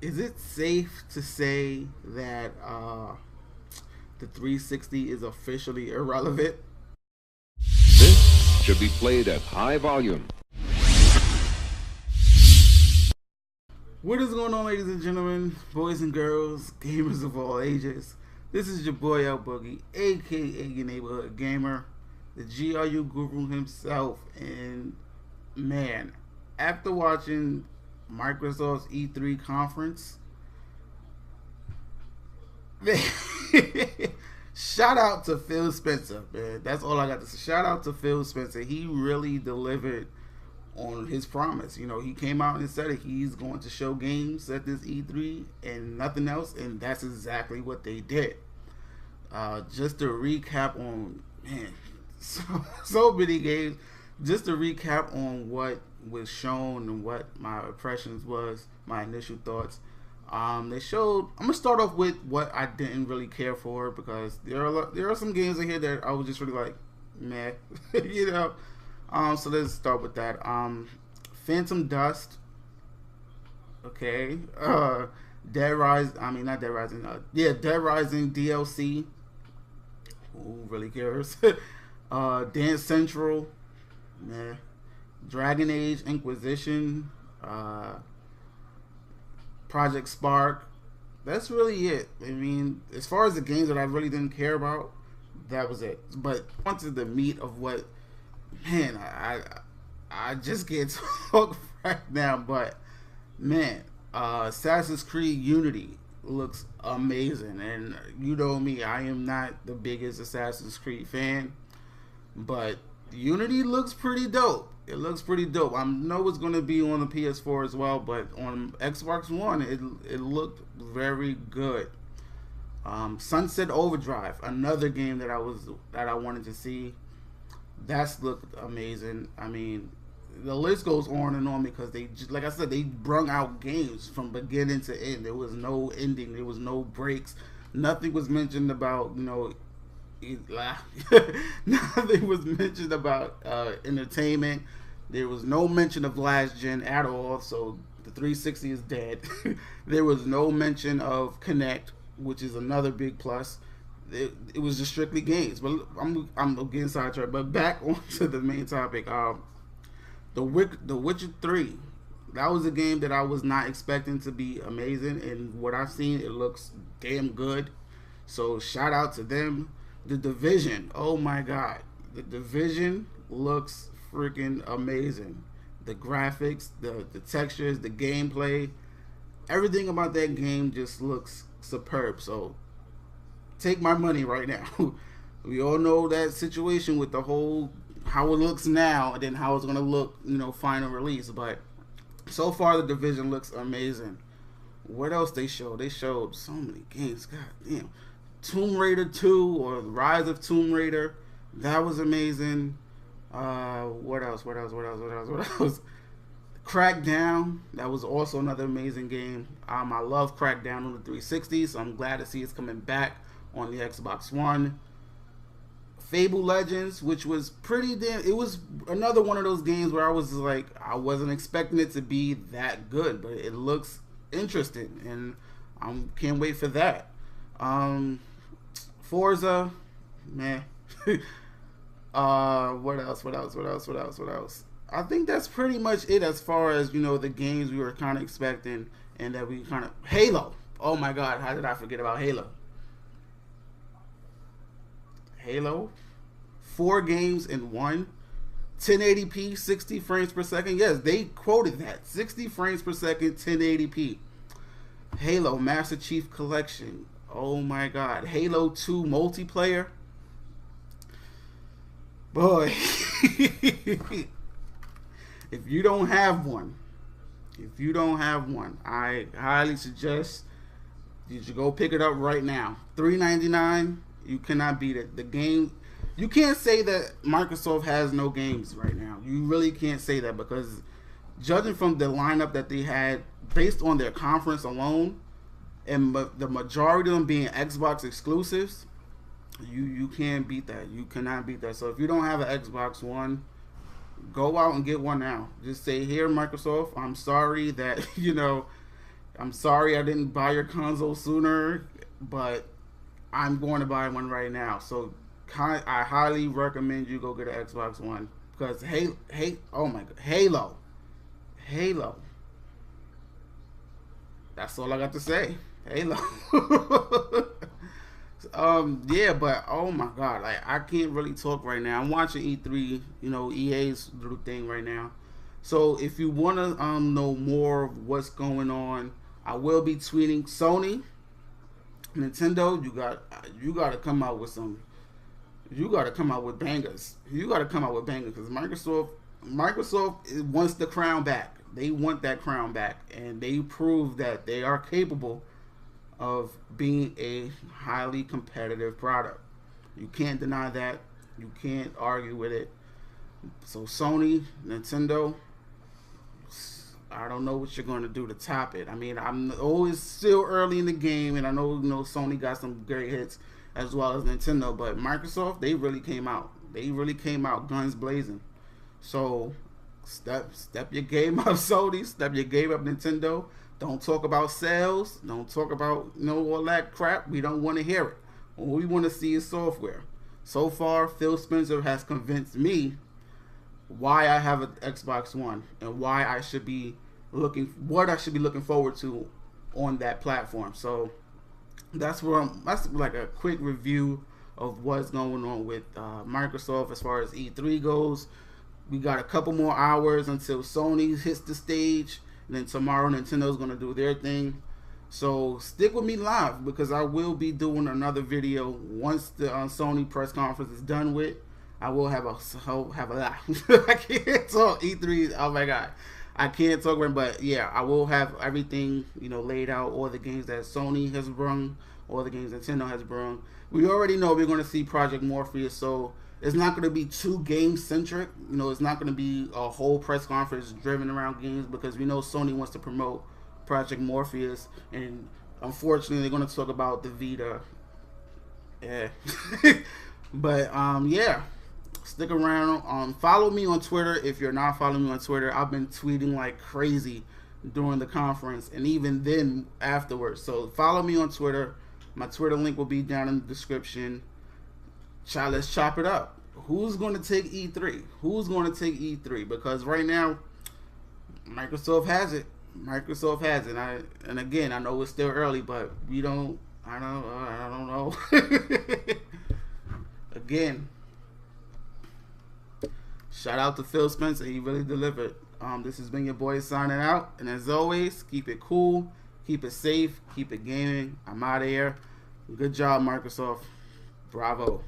Is it safe to say that the 360 is officially irrelevant? This should be played at high volume. What is going on, ladies and gentlemen, boys and girls, gamers of all ages? This is your boy L Boogie, aka your neighborhood gamer, the GRU guru himself. And man, after watching Microsoft's E3 conference, man, shout out to Phil Spencer, man. That's all I got to say. Shout out to Phil Spencer. He really delivered on his promise. You know, he came out and said it. He's going to show games at this E3 and nothing else, and that's exactly what they did. Just to recap on, man, so many games. Just to recap on what was shown and what my impressions was, my initial thoughts. They showed. I'm gonna start off with what I didn't really care for, because there are some games in here that I was just really like, meh, you know. So let's start with that. Phantom Dust. Okay. Dead Rising. I mean, not Dead Rising. Dead Rising DLC. Who really cares? Dance Central. Nah. Dragon Age Inquisition. Project Spark. That's really it. I mean, as far as the games that I really didn't care about, that was it. But onto the meat of what, man, I just get talk right now. But man, Assassin's Creed Unity looks amazing, and you know me, I am not the biggest Assassin's Creed fan, but Unity looks pretty dope. It looks pretty dope. I know it's going to be on the PS4 as well, but on Xbox One, it looked very good. Sunset Overdrive, another game that I wanted to see. That's looked amazing. I mean, the list goes on and on, because they, like I said, they brung out games from beginning to end. There was no ending. There was no breaks. Nothing was mentioned about, you know, nothing was mentioned about entertainment. There was no mention of last gen at all, so the 360 is dead. There was no mention of Kinect, which is another big plus. It was just strictly games. But I'm getting sidetracked. But back onto the main topic. The Witcher 3. That was a game that I was not expecting to be amazing, and what I've seen, it looks damn good. So shout out to them. The Division. Oh my god. The Division looks freaking amazing. The graphics, the textures, the gameplay, everything about that game just looks superb. So take my money right now. We all know that situation with the whole how it looks now and then how it's gonna look, you know, final release. But so far, the Division looks amazing. What else they showed? They showed so many games. God damn. Tomb Raider 2 or Rise of Tomb Raider, that was amazing. What else? Crackdown, that was also another amazing game. I love Crackdown on the 360, so I'm glad to see it's coming back on the Xbox One. Fable Legends, which was pretty damn, it was another one of those games where I was like, I wasn't expecting it to be that good, but it looks interesting, and I can't wait for that. Forza, man. What else? I think that's pretty much it as far as, you know, the games we were kind of expecting, and that we kind of, Halo. Oh my god, how did I forget about Halo? Halo, 4 games in one, 1080p, 60 frames per second. Yes, they quoted that, 60 frames per second, 1080p. Halo Master Chief Collection. Oh my god. Halo 2 multiplayer. Boy. If you don't have one, I highly suggest you should go pick it up right now. $3.99. You cannot beat it. The game, you can't say that Microsoft has no games right now. You really can't say that, because judging from the lineup that they had based on their conference alone, and the majority of them being Xbox exclusives, you can't beat that. You cannot beat that. So if you don't have an Xbox One, go out and get one now. Just say, here, Microsoft, I'm sorry that, I'm sorry I didn't buy your console sooner, but I'm going to buy one right now. So I highly recommend you go get an Xbox One, because oh my God, Halo. That's all I got to say. Halo. Yeah, but oh my God, like I can't really talk right now. I'm watching E3, EA's little thing right now. So if you want to know more of what's going on, I will be tweeting. Sony, Nintendo, you got to come out with some. You got to come out with bangers. You got to come out with bangers, because Microsoft wants the crown back. They want that crown back, and they prove that they are capable of being a highly competitive product. You can't deny that. You can't argue with it. So Sony, Nintendo, I don't know what you're going to do to top it. I mean, I'm always still early in the game, and I know Sony got some great hits as well as Nintendo, but Microsoft, they really came out. They really came out guns blazing. So step your game up, Sony. Step your game up, Nintendo. Don't talk about sales. Don't talk about all that crap. We don't want to hear it. What we want to see is software. So far, Phil Spencer has convinced me why I have an Xbox One and why I should be looking forward to on that platform. So that's like a quick review of what's going on with Microsoft as far as E3 goes. We got a couple more hours until Sony hits the stage, and then tomorrow Nintendo's going to do their thing. So stick with me live, because I will be doing another video once the Sony press conference is done with. I will have a I can't talk E3. Oh my God, I can't talk about it, but yeah, I will have everything laid out. All the games that Sony has brung, all the games Nintendo has brung. We already know we're going to see Project Morpheus, so it's not going to be too game centric. It's not going to be a whole press conference driven around games, because we know Sony wants to promote Project Morpheus, and unfortunately they're going to talk about the Vita. Yeah. But yeah, stick around. Follow me on Twitter if you're not following me on Twitter. I've been tweeting like crazy during the conference and even then afterwards. So follow me on Twitter. My Twitter link will be down in the description. Let's chop it up. Who's going to take E3? Who's going to take E3? Because right now, Microsoft has it. Microsoft has it. And again, I know it's still early, but I don't know. Again, shout out to Phil Spencer. He really delivered. This has been your boy signing out. And as always, keep it cool, keep it safe, keep it gaming. I'm out of here. Good job, Microsoft. Bravo.